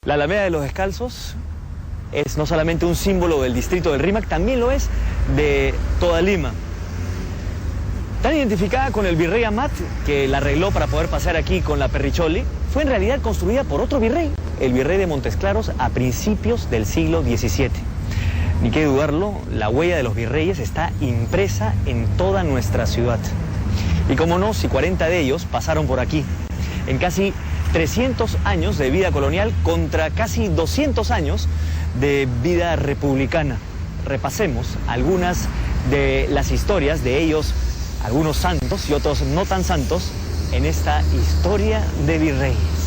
La Alameda de los Descalzos es no solamente un símbolo del distrito del Rímac, también lo es de toda Lima. Tan identificada con el virrey Amat, que la arregló para poder pasar aquí con la Perricholi, fue en realidad construida por otro virrey, el virrey de Montes Claros, a principios del siglo XVII. Ni que dudarlo, la huella de los virreyes está impresa en toda nuestra ciudad. Y como no, si 40 de ellos pasaron por aquí, en casi 300 años de vida colonial contra casi 200 años de vida republicana. Repasemos algunas de las historias de ellos, algunos santos y otros no tan santos, en esta historia de virreyes.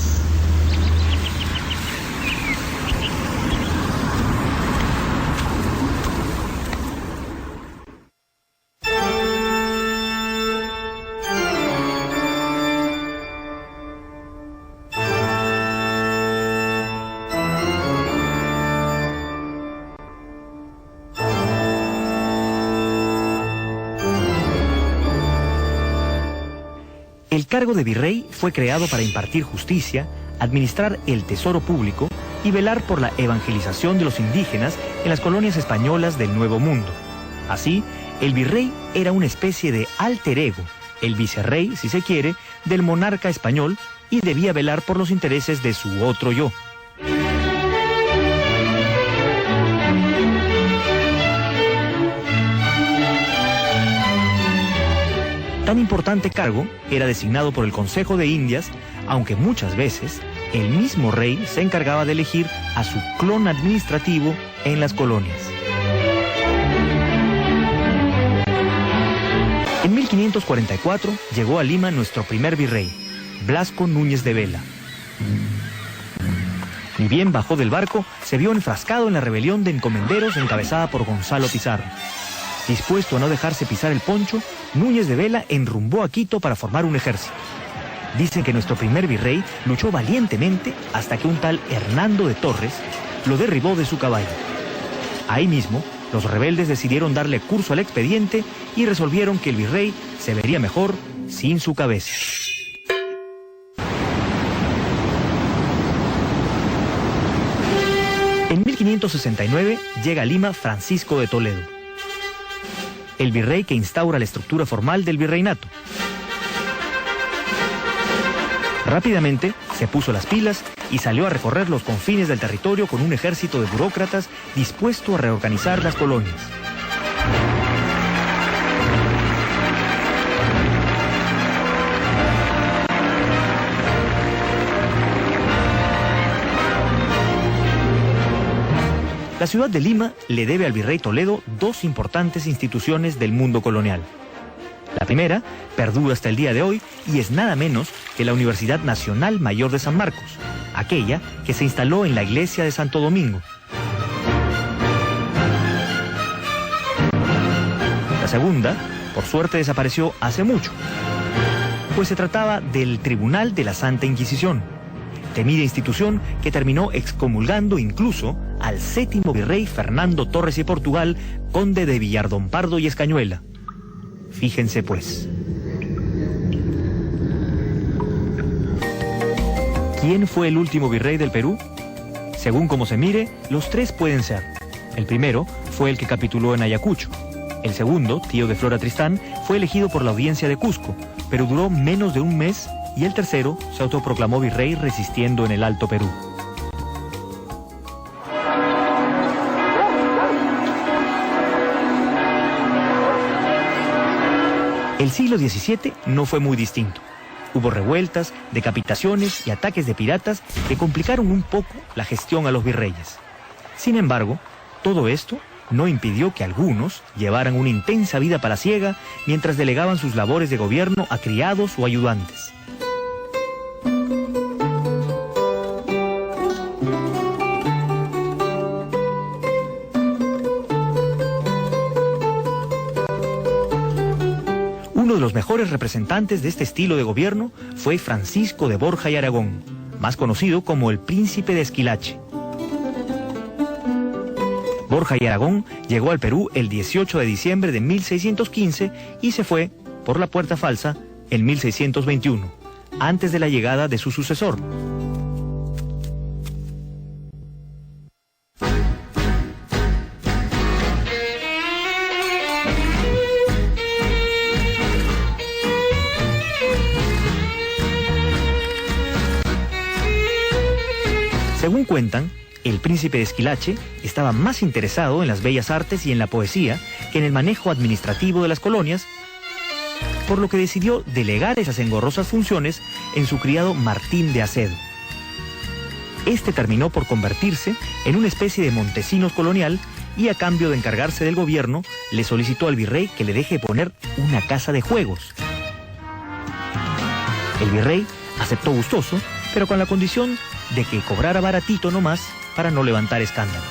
El cargo de virrey fue creado para impartir justicia, administrar el tesoro público y velar por la evangelización de los indígenas en las colonias españolas del Nuevo Mundo. Así, el virrey era una especie de alter ego, el vicerrey, si se quiere, del monarca español y debía velar por los intereses de su otro yo. Tan importante cargo era designado por el Consejo de Indias, aunque muchas veces el mismo rey se encargaba de elegir a su clon administrativo en las colonias. En 1544 llegó a Lima nuestro primer virrey, Blasco Núñez de Vela. Ni bien bajó del barco, se vio enfrascado en la rebelión de encomenderos encabezada por Gonzalo Pizarro. Dispuesto a no dejarse pisar el poncho, Núñez de Vela enrumbó a Quito para formar un ejército. Dicen que nuestro primer virrey luchó valientemente hasta que un tal Hernando de Torres lo derribó de su caballo. Ahí mismo, los rebeldes decidieron darle curso al expediente y resolvieron que el virrey se vería mejor sin su cabeza. En 1569 llega a Lima Francisco de Toledo, el virrey que instaura la estructura formal del virreinato. Rápidamente se puso las pilas y salió a recorrer los confines del territorio con un ejército de burócratas dispuesto a reorganizar las colonias. La ciudad de Lima le debe al virrey Toledo dos importantes instituciones del mundo colonial. La primera perdura hasta el día de hoy y es nada menos que la Universidad Nacional Mayor de San Marcos, aquella que se instaló en la iglesia de Santo Domingo. La segunda, por suerte, desapareció hace mucho, pues se trataba del Tribunal de la Santa Inquisición, temida institución que terminó excomulgando incluso al séptimo virrey Fernando Torres y Portugal, conde de Villardompardo y Escañuela. Fíjense pues. ¿Quién fue el último virrey del Perú? Según como se mire, los tres pueden ser. El primero fue el que capituló en Ayacucho. El segundo, tío de Flora Tristán, fue elegido por la audiencia de Cusco, pero duró menos de un mes, y el tercero se autoproclamó virrey resistiendo en el Alto Perú. El siglo XVII no fue muy distinto. Hubo revueltas, decapitaciones y ataques de piratas que complicaron un poco la gestión a los virreyes. Sin embargo, todo esto no impidió que algunos llevaran una intensa vida palaciega mientras delegaban sus labores de gobierno a criados o ayudantes. Uno de los mejores representantes de este estilo de gobierno fue Francisco de Borja y Aragón, más conocido como el Príncipe de Esquilache. Borja y Aragón llegó al Perú el 18 de diciembre de 1615 y se fue por la puerta falsa en 1621, antes de la llegada de su sucesor. Según cuentan, el príncipe de Esquilache estaba más interesado en las bellas artes y en la poesía que en el manejo administrativo de las colonias, por lo que decidió delegar esas engorrosas funciones en su criado Martín de Acedo. Este terminó por convertirse en una especie de Montesinos colonial y a cambio de encargarse del gobierno, le solicitó al virrey que le deje poner una casa de juegos. El virrey aceptó gustoso, pero con la condición de que cobrara baratito nomás para no levantar escándalos.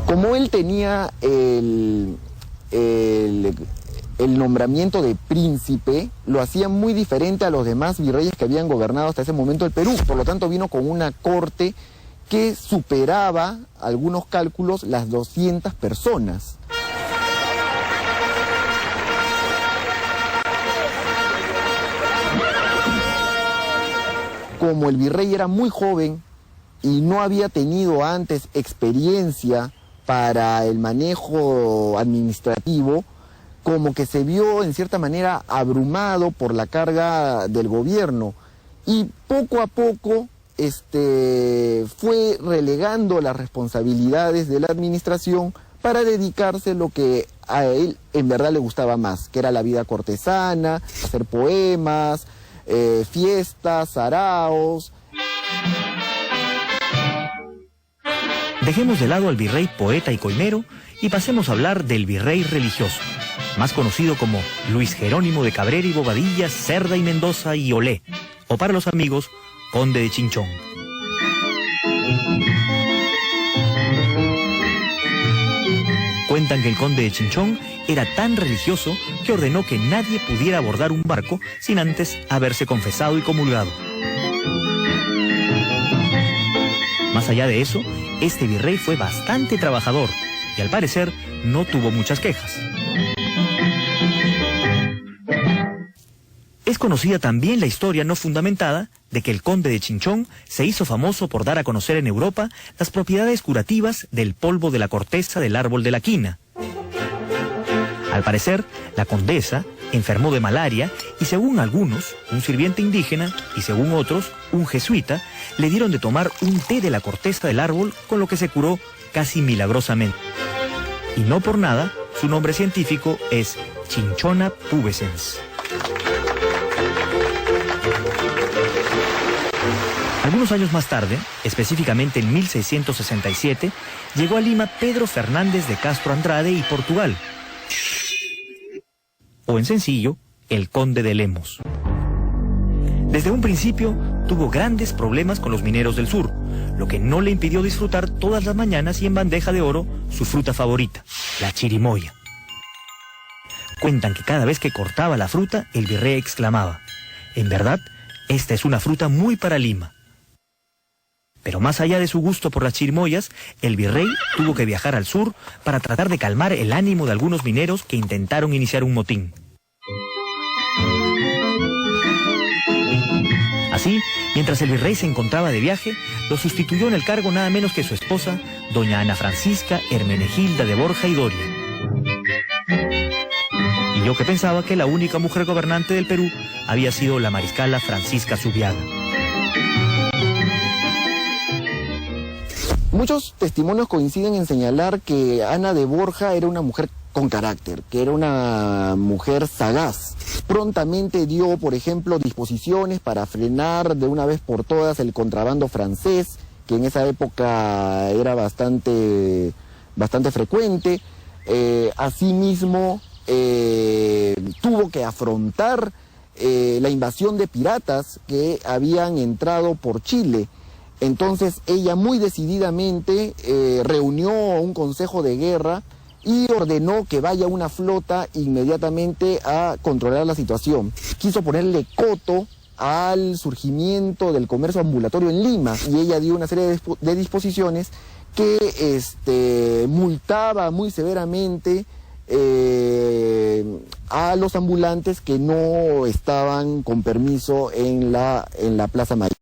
Como él tenía el nombramiento de príncipe, lo hacía muy diferente a los demás virreyes que habían gobernado hasta ese momento el Perú. Por lo tanto, vino con una corte que superaba, algunos cálculos, las 200 personas. Como el virrey era muy joven y no había tenido antes experiencia para el manejo administrativo, como que se vio en cierta manera abrumado por la carga del gobierno y poco a poco fue relegando las responsabilidades de la administración para dedicarse a lo que a él en verdad le gustaba más, que era la vida cortesana, hacer poemas, fiestas, saraos. Dejemos de lado al virrey poeta y coimero y pasemos a hablar del virrey religioso, más conocido como Luis Jerónimo de Cabrera y Bobadilla, Cerda y Mendoza y Olé, o para los amigos, Conde de Chinchón. Cuentan que el conde de Chinchón era tan religioso que ordenó que nadie pudiera abordar un barco sin antes haberse confesado y comulgado. Más allá de eso, este virrey fue bastante trabajador y al parecer no tuvo muchas quejas. Es conocida también la historia no fundamentada de que el conde de Chinchón se hizo famoso por dar a conocer en Europa las propiedades curativas del polvo de la corteza del árbol de la quina. Al parecer, la condesa enfermó de malaria y según algunos, un sirviente indígena y según otros, un jesuita, le dieron de tomar un té de la corteza del árbol con lo que se curó casi milagrosamente. Y no por nada, su nombre científico es Cinchona pubescens. Algunos años más tarde, específicamente en 1667, llegó a Lima Pedro Fernández de Castro Andrade y Portugal, o en sencillo, el Conde de Lemos. Desde un principio tuvo grandes problemas con los mineros del sur, lo que no le impidió disfrutar todas las mañanas y en bandeja de oro su fruta favorita, la chirimoya. Cuentan que cada vez que cortaba la fruta, el virrey exclamaba: "En verdad, esta es una fruta muy para Lima". Pero más allá de su gusto por las chirimoyas, el virrey tuvo que viajar al sur para tratar de calmar el ánimo de algunos mineros que intentaron iniciar un motín. Así, mientras el virrey se encontraba de viaje, lo sustituyó en el cargo nada menos que su esposa, doña Ana Francisca Hermenegilda de Borja y Doria. Y yo que pensaba que la única mujer gobernante del Perú había sido la mariscala Francisca Zubiaga. Muchos testimonios coinciden en señalar que Ana de Borja era una mujer con carácter, que era una mujer sagaz. Prontamente dio, por ejemplo, disposiciones para frenar de una vez por todas el contrabando francés, que en esa época era bastante frecuente. Asimismo, tuvo que afrontar la invasión de piratas que habían entrado por Chile. Entonces ella muy decididamente reunió un consejo de guerra y ordenó que vaya una flota inmediatamente a controlar la situación. Quiso ponerle coto al surgimiento del comercio ambulatorio en Lima y ella dio una serie de disposiciones que multaba muy severamente a los ambulantes que no estaban con permiso en la Plaza Mayor.